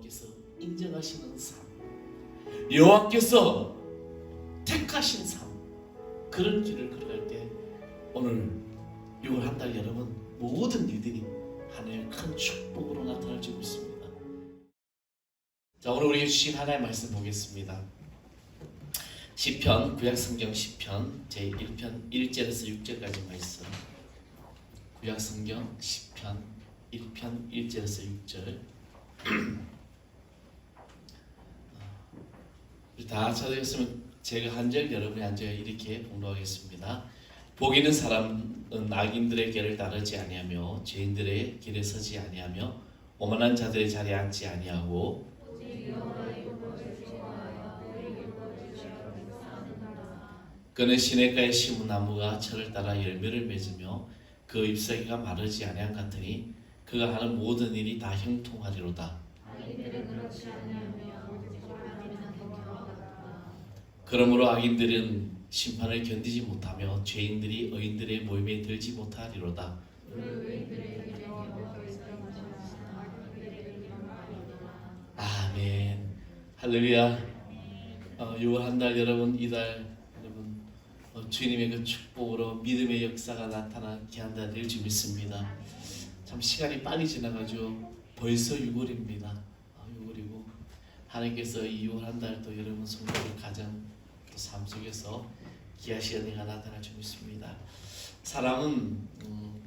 여호와께서 인정하시는 삶, 여호와께서 택하신 삶, 그런 길을 걸어갈 때 오늘 6월 한 달 여러분 모든 일들이 하나님의 큰 축복으로 나타날 줄 믿습니다. 자, 오늘 우리에게 주신 하나님의 말씀 보겠습니다. 시편, 구약성경 시편 제1편 1절에서 6절까지 말씀. 구약성경 시편 1편 1절에서 6절. 다 찾아있으면 제가 한 절, 여러분이 한 절 이렇게 봉독하겠습니다. 복 있는 사람은 악인들의 길을 따르지 아니하며 죄인들의 길에 서지 아니하며 오만한 자들의 자리에 앉지 아니하고 그는 시냇가에 심은 나무가 철을 따라 열매를 맺으며 그 잎사귀가 마르지 아니한 같으니 그가 하는 모든 일이 다 형통하리로다. 그러므로 악인들은 심판을 견디지 못하며 죄인들이 의인들의 모임에 들지 못하리로다. 아멘. 할렐루야. 6월 한 달 여러분, 이달 여러분 주님의 그 축복으로 믿음의 역사가 나타나게 한다 될 줄 믿습니다. 참 시간이 빨리 지나가죠. 벌써 6월입니다. 6월이고 하나님께서 이 6월 한 달 또 여러분 성도들 가정 또 삶 속에서 귀하신 은혜가 나타날 줄 믿습니다. 사람은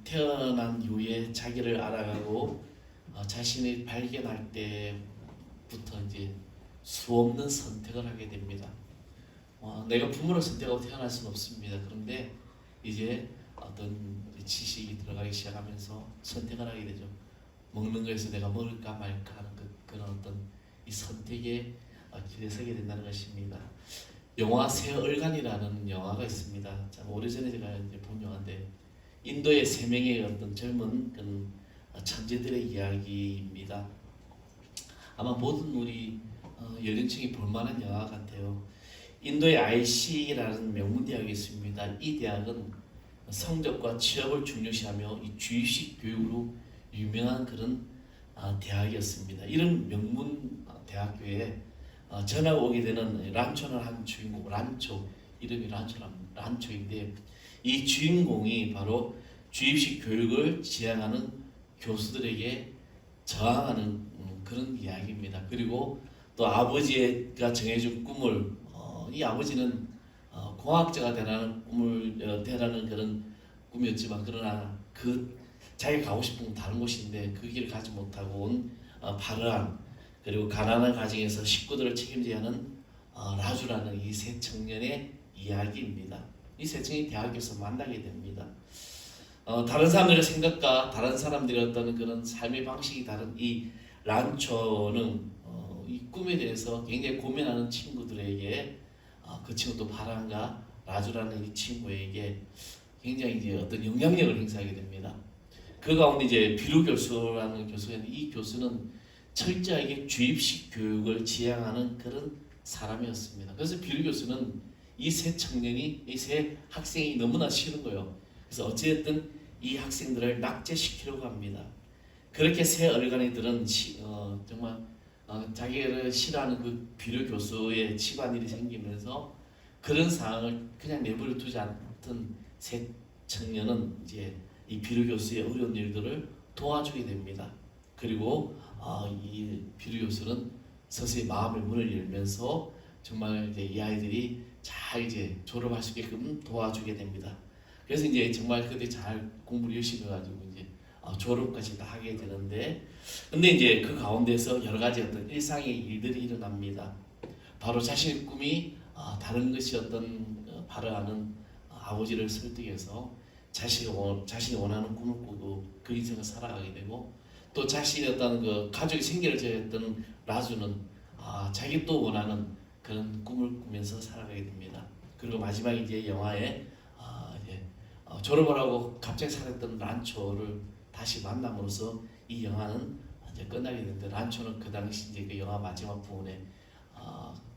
태어난 이후에 자기를 알아가고 자신을 발견할 때부터 이제 수없는 선택을 하게 됩니다. 내가 부모를 선택하고 태어날 수는 없습니다. 그런데 이제 어떤 지식이 들어가기 시작하면서 선택을 하게 되죠. 먹는 거에서 내가 먹을까 말까 하는 그런 어떤 이 선택의 길에 서게 된다는 것입니다. 영화 새얼간이라는 영화가 있습니다. 참 오래전에 제가 이제 본 영화인데 인도의 3명의 어떤 젊은 그런 천재들의 이야기입니다. 아마 모든 우리 연령층이 볼만한 영화 같아요. 인도의 IC라는 명문대학이 있습니다. 이 대학은 성적과 취업을 중요시하며 이 주입식 교육으로 유명한 그런 대학이었습니다. 이런 명문 대학교에 전화가 오게 되는 란초는 한 주인공, 란초 이름이 란초인데 이 주인공이 바로 주입식 교육을 지향하는 교수들에게 저항하는 그런 이야기입니다. 그리고 또 아버지가 정해준 꿈을 이 아버지는 공학자가 되라는 꿈을 되라는 그런 꿈이었지만 그러나 그 자기가 가고 싶은 건 다른 곳인데 그 길을 가지 못하고 온 바르한 그리고 가난한 가정에서 식구들을 책임져야 하는 라주라는 이 세 청년의 이야기입니다. 이 세 청년이 대학에서 만나게 됩니다. 다른 사람들의 생각과 다른 사람들의 어떤 그런 삶의 방식이 다른 이 란초는 이 꿈에 대해서 굉장히 고민하는 친구들에게 그 친구도 바람과 라주라는 이 친구에게 굉장히 이제 어떤 영향력을 행사하게 됩니다. 그 가운데 이제 비루 교수라는 교수가 있는데 이 교수는 철저하게 주입식 교육을 지향하는 그런 사람이었습니다. 그래서 비루 교수는 이 세 청년이 이 세 학생이 너무나 싫은 거예요. 그래서 어찌됐든 이 학생들을 낙제시키려고 합니다. 그렇게 세 얼간이들은 정말 자기를 싫어하는 그 비료 교수의 집안일이 생기면서 그런 상황을 그냥 내버려 두지 않던 세 청년은 이제 이 비료 교수의 어려운 일들을 도와주게 됩니다. 그리고 이 비료 교수는 서서히 마음의 문을 열면서 정말 이제 이 아이들이 잘 이제 졸업할 수 있게끔 도와주게 됩니다. 그래서 이제 정말 그때 잘 공부를 열심히 해가지고 이제 졸업까지 다 하게 되는데, 근데 이제 그 가운데서 여러 가지 어떤 일상의 일들이 일어납니다. 바로 자신의 꿈이 다른 것이 어떤 바라는 아버지를 설득해서 자신이 원하는 꿈을 꾸고 그 인생을 살아가게 되고, 또 자신의 어떤 그 가족의 생계를 지었던 라주는 자기 또 원하는 그런 꿈을 꾸면서 살아가게 됩니다. 그리고 마지막에 이제 영화에 졸업을 하고 갑자기 사라졌던 란초를 다시 만남으로써 이 영화는 이제 끝나게 되는데, 란초는 그 당시 이제 그 영화 마지막 부분에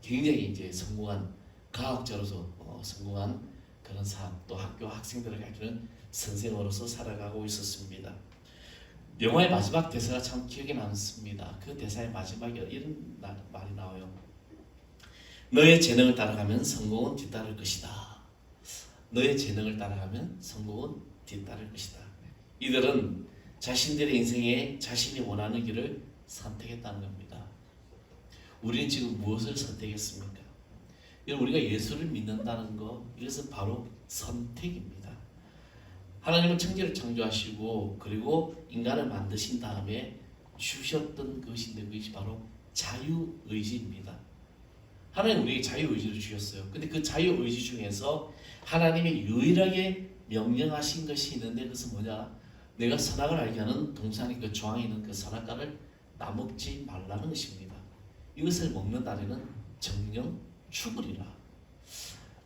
굉장히 이제 성공한 과학자로서 성공한 그런 사람, 또 학교 학생들을 가르치는 선생으로서 살아가고 있었습니다. 영화의 마지막 대사가 참 기억에 남습니다. 그 대사의 마지막에 이런 말이 나와요. 너의 재능을 따라가면 성공은 뒤따를 것이다. 너의 재능을 따라가면 성공은 뒤따를 것이다. 이들은 자신들의 인생에 자신이 원하는 길을 선택했다는 겁니다. 우리는 지금 무엇을 선택했습니까? 우리가 예수를 믿는다는 것, 이것은 바로 선택입니다. 하나님은 천지를 창조하시고 그리고 인간을 만드신 다음에 주셨던 것인데 그것이 바로 자유의지입니다. 하나님 우리에게 자유의지를 주셨어요. 근데 그 자유의지 중에서 하나님이 유일하게 명령하신 것이 있는데 그것은 뭐냐? 내가 선악을 알게 하는 동산의 그 조항에 있는 그 선악과를 따먹지 말라는 것입니다. 이것을 먹는 날에는 정령 죽으리라.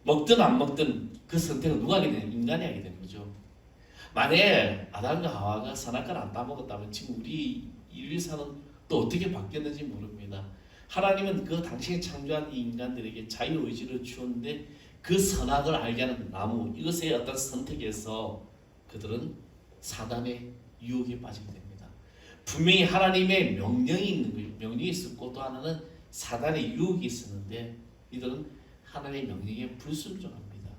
먹든 안 먹든 그 선택은 누가 하게 되는? 인간이 하게 되는 거죠. 만약에 아담과 하와가 선악과를 안 따먹었다면 지금 우리 인류사는 또 어떻게 바뀌었는지 모릅니다. 하나님은 그 당시에 창조한 이 인간들에게 자유의지를 주었는데 그 선악을 알게 하는 나무, 이것의 어떤 선택에서 그들은 사단의 유혹에 빠지게 됩니다. 분명히 하나님의 명령이 있는 거예요. 명령이 있었고 또 하나는 사단의 유혹이 있었는데 이들은 하나님의 명령에 불순종합니다.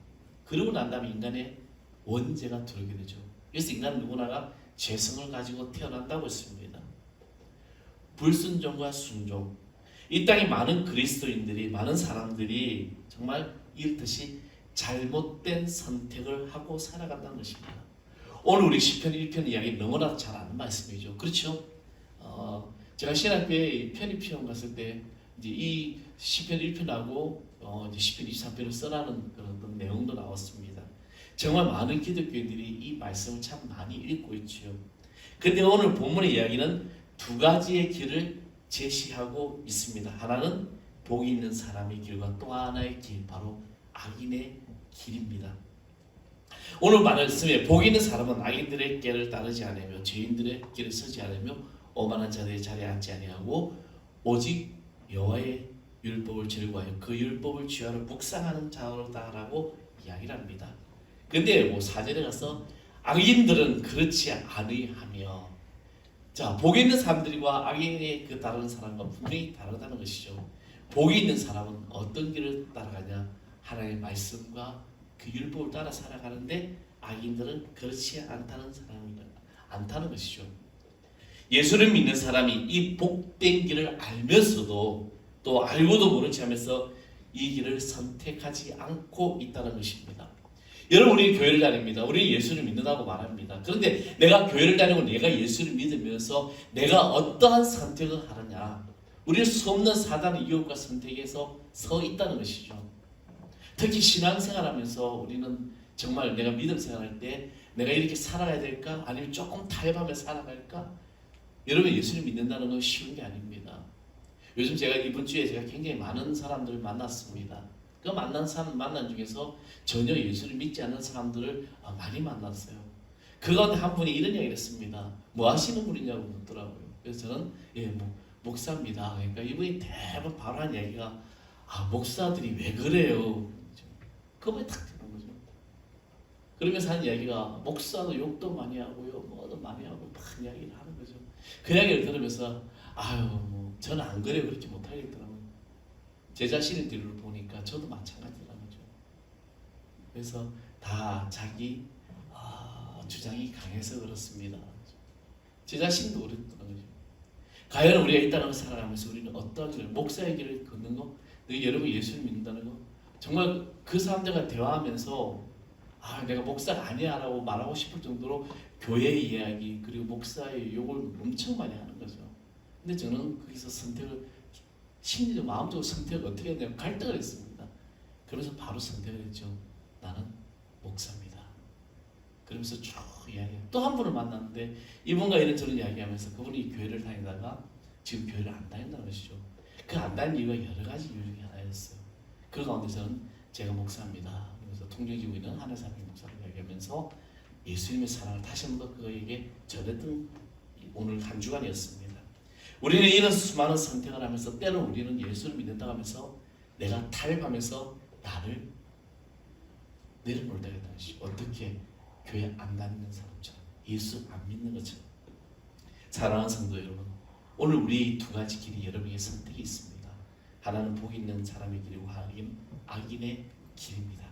그러고 난 다음에 인간의 원죄가 들어오게 되죠. 그래서 인간은 누구나가 죄성을 가지고 태어난다고 했습니다. 불순종과 순종. 이 땅에 많은 그리스도인들이, 많은 사람들이 정말 이렇듯이 잘못된 선택을 하고 살아간다는 것입니다. 오늘 우리 시편 1편 이야기 너무나 잘 아는 말씀이죠. 그렇죠? 제가 신학교에 편입시험 갔을 때 이제 이 시편 1편하고 이제 시편 23편을 써라는 그런 내용도 나왔습니다. 정말 많은 기독교인들이 이 말씀을 참 많이 읽고 있죠. 그런데 오늘 본문의 이야기는 두 가지의 길을 제시하고 있습니다. 하나는 복이 있는 사람의 길과 또 하나의 길, 바로 악인의 길입니다. 오늘 말씀에 복이 있는 사람은 악인들의 길을 따르지 않으며 죄인들의 길을 서지 않으며 오만한 자들의 자리에 앉지 아니하고 오직 여호와의 율법을 즐거워하여 그 율법을 주야로 묵상하는 자로다라고 이야기를 합니다. 근데 뭐 4절에 가서 악인들은 그렇지 아니하며, 자, 복이 있는 사람들과 악인의 그 다른 사람과 분명히 다르다는 것이죠. 복이 있는 사람은 어떤 길을 따라가냐? 하나님의 말씀과 그 율법을 따라 살아가는데 악인들은 그렇지 않다는 것이죠. 예수를 믿는 사람이 이 복된 길을 알면서도 또 알고도 모른 체 하면서 이 길을 선택하지 않고 있다는 것입니다. 여러분, 우리 교회를 다닙니다. 우리 예수를 믿는다고 말합니다. 그런데 내가 교회를 다니고 내가 예수를 믿으면서 내가 어떠한 선택을 하느냐? 우리는 수없는 사단의 유혹과 선택에서 서 있다는 것이죠. 특히 신앙생활하면서 우리는 정말 내가 믿음 생활할 때 내가 이렇게 살아야 될까? 아니면 조금 타협하며 살아갈까? 여러분, 예수를 믿는다는 건 쉬운 게 아닙니다. 요즘 제가 이번 주에 제가 굉장히 많은 사람들을 만났습니다. 그 만난 중에서 전혀 예수를 믿지 않는 사람들을 많이 만났어요. 그 가운데 한 분이 이런 이야기를 했습니다. 뭐 하시는 분이냐고 묻더라고요. 그래서 저는 목사입니다. 그러니까 이분이 대부분 바로 한 이야기가 목사들이 왜 그래요? 그거에 탁 되는 거죠. 그러면서 한 이야기가 목사도 욕도 많이 하고요, 뭐도 많이 하고 막 이야기를 하는 거죠. 그 이야기를 들으면서 뭐 저는 안 그래요, 그렇게 못하겠더라고요. 제 자신의 뒤를 보니까 저도 마찬가지라는 거죠. 그래서 다 자기 주장이 강해서 그렇습니다. 제 자신도 그랬던 거죠. 과연 우리가 이 땅을 살아가면서 우리는 어떠한 길을, 목사의 길을 걷는 거, 여러분 예수를 믿는다는 거, 정말 그 사람들과 대화하면서 내가 목사가 아니야 라고 말하고 싶을 정도로 교회의 이야기 그리고 목사의 욕을 엄청 많이 하는 거죠. 근데 저는 거기서 선택을, 심리적 마음적으로 선택을 어떻게 했냐면 갈등을 했습니다. 그러면서 바로 선택을 했죠. 나는 목사입니다. 그러면서 쭉 이야기해요. 또 한 분을 만났는데 이분과 이런저런 이야기하면서 그분이 교회를 다니다가 지금 교회를 안 다닌다는 것이죠. 그 안 다닌 이유가 여러 가지 이유 중에 하나였어요. 그 가운데서는 제가 목사입니다. 그래서 통역이고 있는 하늘사람의 목사를 이야기하면서 예수님의 사랑을 다시 한번 그에게 전했던 오늘 한 주간이었습니다. 우리는 이런 수많은 선택을 하면서 때로는 우리는 예수를 믿는다고 하면서 내가 타협하면서 나를 내려놓을 때가 있다는 것이죠. 어떻게? 교회 안 다니는 사람처럼, 예수 안 믿는 것처럼. 사랑하는 성도 여러분, 오늘 우리 두 가지 길이 여러분에게 선택이 있습니다. 하나는 복 있는 사람의 길이고 하나는 악인의 길입니다.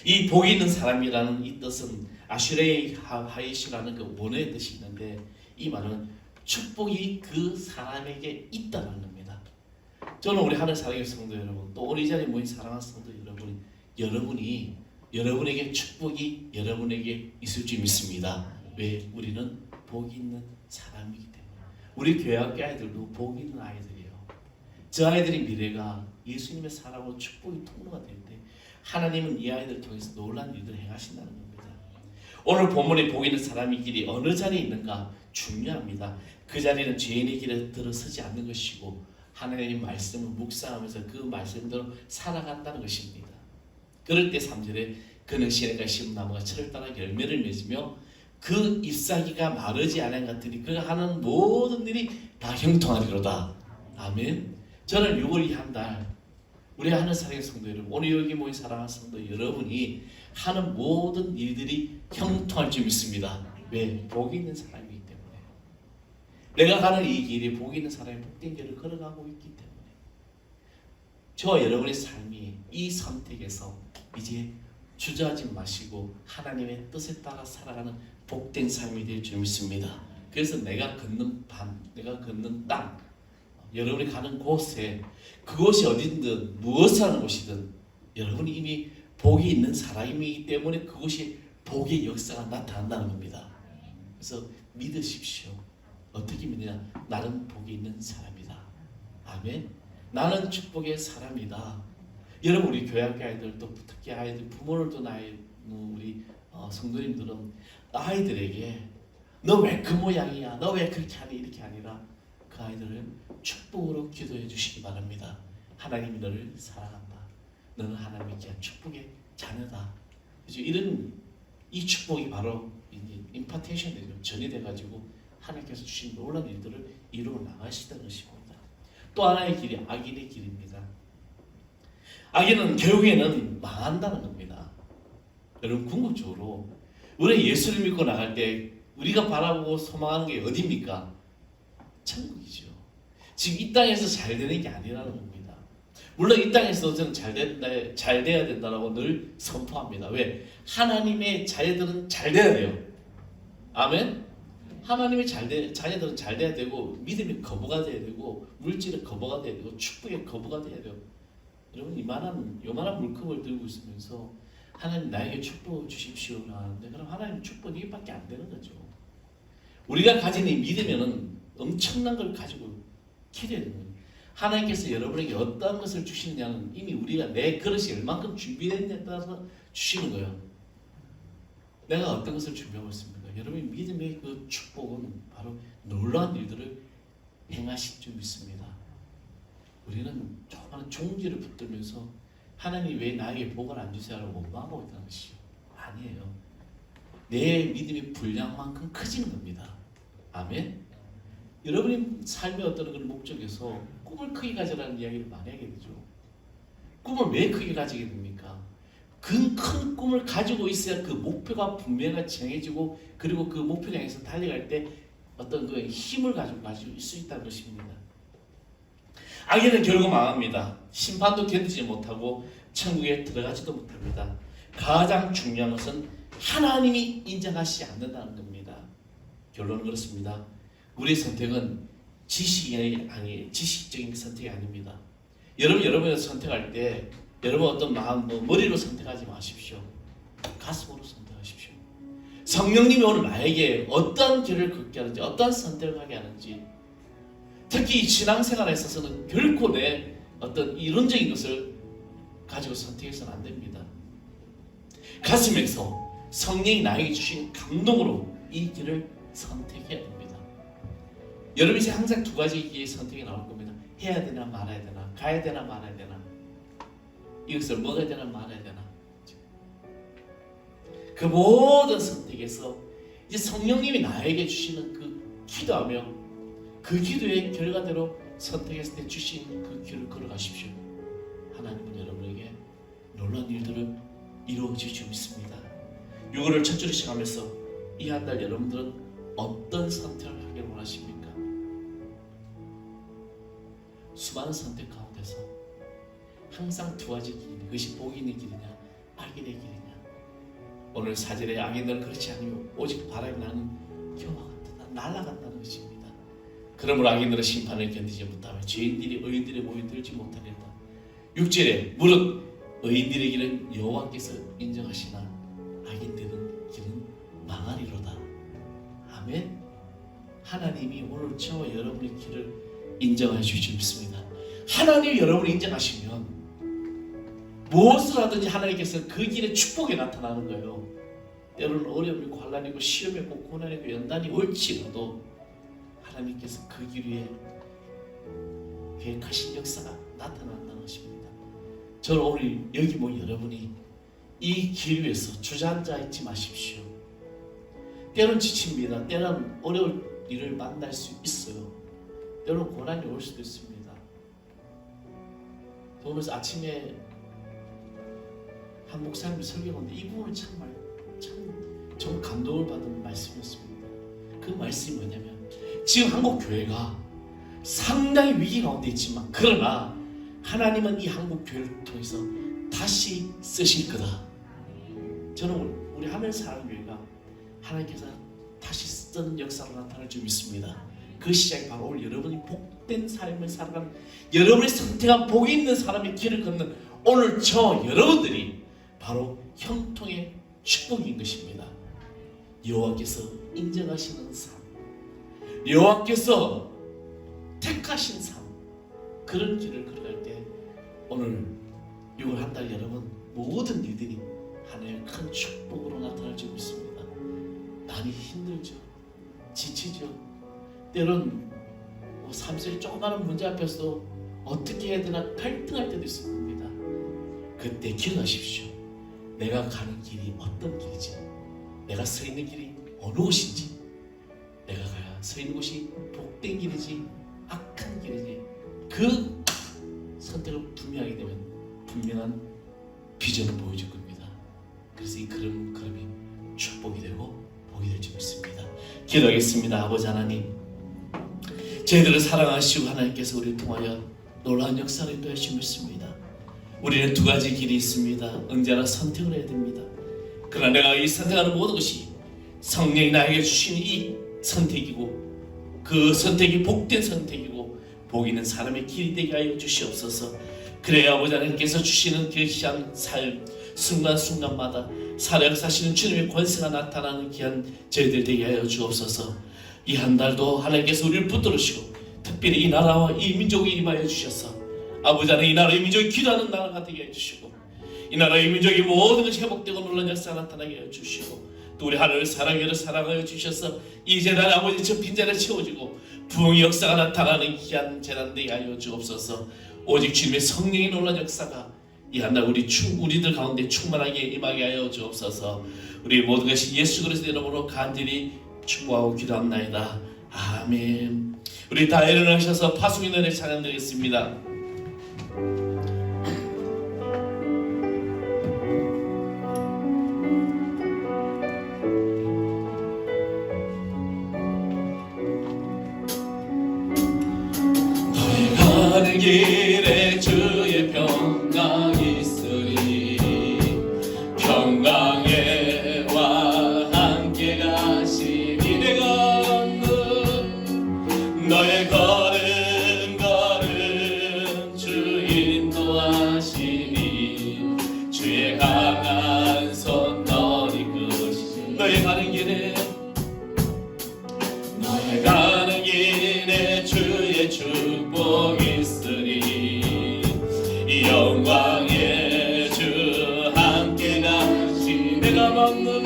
이 복 있는 사람이라는 이 뜻은 아슈레이 하이시라는 그 원어의 뜻이 있는데, 이 말은 축복이 그 사람에게 있다는 겁니다. 저는 우리 하늘 사랑의 성도 여러분, 또 우리 이 자리에 모인 사랑하는 성도 여러분이 여러분에게 축복이 여러분에게 있을 줄 믿습니다. 왜? 우리는 복이 있는 사람이기 때문에. 우리 교회학교 아이들도 복이 있는 아이들이에요. 저 아이들의 미래가 예수님의 사랑으로 축복의 통로가 될 때 하나님은 이 아이들을 통해서 놀라운 일들을 행하신다는 겁니다. 오늘 본문에 복 있는 사람의 길이 어느 자리에 있는가 중요합니다. 그 자리는 죄인의 길에 들어서지 않는 것이고 하나님의 말씀을 묵상하면서 그 말씀대로 살아간다는 것입니다. 그럴 때 3절에 그는 시냇가에 심은 나무가 철을 따라 열매를 맺으며 그 잎사귀가 마르지 않은 것 같으니 그가 하는 모든 일이 다 형통하리로다. 아멘. 저는 6월 이 한 달 우리 하늘 사랑의 성도 여러분, 오늘 여기 모인 사랑하는 성도 여러분이 하는 모든 일들이 형통할 줄 믿습니다. 왜? 복이 있는 사람이기 때문에. 내가 가는 이 길이 복이 있는 사람이 복된 길을 걸어가고 있기 때문에 저와 여러분의 삶이 이 선택에서 이제 주저하지 마시고 하나님의 뜻에 따라 살아가는 복된 삶이 될 줄 믿습니다. 그래서 내가 걷는 반, 내가 걷는 땅, 여러분이 가는 곳에 그곳이 어딘든 무엇을 하는 곳이든 여러분이 이미 복이 있는 사람이기 때문에 그곳이 복의 역사가 나타난다는 겁니다. 그래서 믿으십시오. 어떻게 믿느냐? 나는 복이 있는 사람이다. 아멘. 나는 축복의 사람이다. 여러분 우리 교회학교 아이들 또 특히 아이들 부모를 둔 아이 우리 성도님들은 아이들에게 너 왜 그 모양이야? 너 왜 그렇게 하니? 이렇게 아니라 그 아이들을 축복으로 기도해 주시기 바랍니다. 하나님이 너를 사랑한다. 너는 하나님의 귀한 축복의 자녀다. 그죠? 이런 이 축복이 바로 임파테이션 되죠. 전이 돼가지고 하나님께서 주신 놀라운 일들을 이루어 나가시다는 것입니다. 또 하나의 길이 악인의 길입니다. 악인은 결국에는 망한다는 겁니다. 여러분 궁극적으로 우리 예수를 믿고 나갈 때 우리가 바라보고 소망하는 게 어디입니까? 천국이죠. 지금 이 땅에서 잘 되는 게 아니라는 겁니다. 물론 이 땅에서 저는 잘 돼야 된다고 늘 선포합니다. 왜? 하나님의 자녀들은 잘 돼야 돼요. 아멘? 하나님의 자녀들은 잘 돼야 되고 믿음의 거부가 돼야 되고 물질의 거부가 돼야 되고 축복의 거부가 돼야 돼요. 여러분 요만한 물컵을 들고 있으면서 하나님 나에게 축복을 주십시오 하는데 그럼 하나님 축복은 이것밖에 안 되는 거죠. 우리가 가진 이 믿으면은 엄청난 걸 가지고 기대야 되는 거예요. 하나님께서 여러분에게 어떤 것을 주시느냐는 이미 우리가 내 그릇이 얼만큼 준비됐냐에 따라서 주시는 거예요. 내가 어떤 것을 준비하고 있습니까? 여러분의 믿음의 그 축복은 바로 놀라운 일들을 행하실 줄 믿습니다. 우리는 조그마한 종지를 붙들면서 하나님 왜 나에게 복을 안 주세요라고 원망하고 있다는 것이요. 아니에요. 내 믿음의 분량만큼 커지는 겁니다. 아멘. 여러분의 삶의 어떤 그런 목적에서 꿈을 크게 가져라는 이야기를 많이 하게 되죠. 꿈을 왜 크게 가지게 됩니까? 그 큰 꿈을 가지고 있어야 그 목표가 분명하게 정해지고 그리고 그 목표를 향해서 달려갈 때 어떤 그 힘을 가지고 가질 수 있다는 것입니다. 악인은 결국 망합니다. 심판도 견디지 못하고 천국에 들어가지도 못합니다. 가장 중요한 것은 하나님이 인정하시지 않는다는 겁니다. 결론은 그렇습니다. 우리의 선택은 지식적인 선택이 아닙니다. 여러분이 선택할 때 여러분 어떤 마음, 머리로 선택하지 마십시오. 가슴으로 선택하십시오. 성령님이 오늘 나에게 어떤 길을 걷게 하는지 어떤 선택을 하게 하는지 특히 이 신앙생활에 있어서는 결코 내 어떤 이론적인 것을 가지고 선택해서는 안 됩니다. 가슴에서 성령이 나에게 주신 감동으로 이 길을 선택해야 됩니다. 여러분이 항상 두 가지 길의 선택이 나올 겁니다. 해야 되나 말아야 되나, 가야 되나 말아야 되나, 이것을 먹어야 되나 말아야 되나. 그 모든 선택에서 이제 성령님이 나에게 주시는 그 기도하며 그 기도의 결과대로 선택했을 때 주신 그 길을 걸어가십시오. 하나님은 여러분에게 놀라운 일들을 이루어질 줄 믿습니다. 6월을 첫 주를 시작하면서 이 한 달 여러분들은 어떤 선택을 하기를 원하십니까? 수많은 선택 가운데서 항상 두 가지 길이냐, 그것이 복이 있는 길이냐, 악인의 길이냐. 오늘 사절의 악인들은 그렇지 않으면 오직 바람이 나는 겨와 같다, 날아간다는 것입니다. 그러므로 악인들은 심판을 견디지 못하며 죄인들이 의인들의 모에 들지 못하리다. 6절에 무릇 의인들의 길은 여호와께서 인정하시나 악인들은 길은 망하리로다. 아멘. 하나님이 오늘 저와 여러분의 길을 인정해 주실 믿습니다. 하나님이 여러분을 인정하시면 무엇을 하든지 하나님께서 그 길에 축복이 나타나는 거예요. 때로는 어려움이고 환난이고 시험이고 고난이고 연단이 올지라도 하나님께서 그 길 위에 계획하신 역사가 나타난다는 것입니다. 저는 오늘 여기 모인 여러분이 이 길 위에서 주저앉아 있지 마십시오. 때로는 지칩니다. 때로는 어려울 일을 만날 수 있어요. 때로는 고난이 올 수도 있습니다. 보면서 아침에 한 목사님이 설교하는데 이 부분은 참 감동을 받은 말씀이었습니다. 그 말씀이 뭐냐면 지금 한국 교회가 상당히 위기 가운데 있지만 그러나 하나님은 이 한국 교회를 통해서 다시 쓰실 거다. 저는 우리 하늘 사랑 교회가 하나님께서 다시 쓰는 역사로 나타날 줄 믿습니다. 그 시작이 바로 오늘 여러분이 복된 삶을 살아가는 여러분이 선택한 복이 있는 사람의 길을 걷는 오늘 저 여러분들이 바로 형통의 축복인 것입니다. 여호와께서 인정하시는 삶, 여호와께서 택하신 삶, 그런 길을 걸어갈 때 오늘 6월 한 달 여러분 모든 일들이 하나님의 큰 축복으로 나타날 줄 믿습니다. 많이 힘들죠, 지치죠, 때론 삶 속에 조그마한 문제 앞에서도 어떻게 해야 되나 갈등할 때도 있을 겁니다. 그때 기억하십시오. 내가 가는 길이 어떤 길이지, 내가 서 있는 길이 어느 곳인지, 내가 서 있는 곳이 복된 길이지 악한 길이지, 그 선택을 분명하게 되면 분명한 비전을 보여줄 겁니다. 그래서 이 걸음이 축복이 되고 복이 될 줄 믿습니다. 기도하겠습니다. 아버지 하나님, 저희들을 사랑하시고 하나님께서 우리를 통하여 놀라운 역사를 인도해 주십니다. 우리는 두 가지 길이 있습니다. 언제나 선택을 해야 됩니다. 그러나 내가 이 선택하는 모든 것이 성령이 나에게 주신 이 선택이고 그 선택이 복된 선택이고 복 있는 사람의 길이 되게 하여 주시옵소서. 그래야 아버지 하나님께서 주시는 그 귀한 삶 순간순간마다 살아역사하시는 주님의 권세가 나타나는 귀한 저희들 되게 하여 주옵소서. 이 한 달도 하나님께서 우리를 붙들으시고 특별히 이 나라와 이 민족에 임하여 주셔서 아버지 하나님 이 나라의 민족이 기도하는 나라가 되게 해주시고 이 나라의 민족이 모든 것이 회복되고 놀라운 역사가 나타나게 해주시고 또 우리 하나님을 사랑하여 주셔서 이 재단에 아버지 저 빈자리를 채워주고 부흥의 역사가 나타나는 귀한 재단 되게 하여 주옵소서. 오직 주님의 성령의 놀라운 역사가 이 한 달 우리들 가운데 충만하게 임하게 하여 주옵소서. 우리 모든 것이 예수 그리스도의 이름으로 간절히 축복하고 기도합나이다. 아멘. 우리 다 일어나셔서 파수기 노래 찬양드리겠습니다. 너의 가는 길에 주의 평강이 있으리. 평강에와 함께 가시니 내가 걷는 너의 걸음 주 인도하시니 주의 강한 손 너를 이끄시니 너의 가는 길에 주의 축복 있으리. 영광의 주 함께 가시 내가 밟는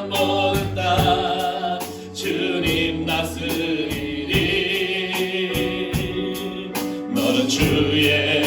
모든 땅 주님 다스리리. 너는 주의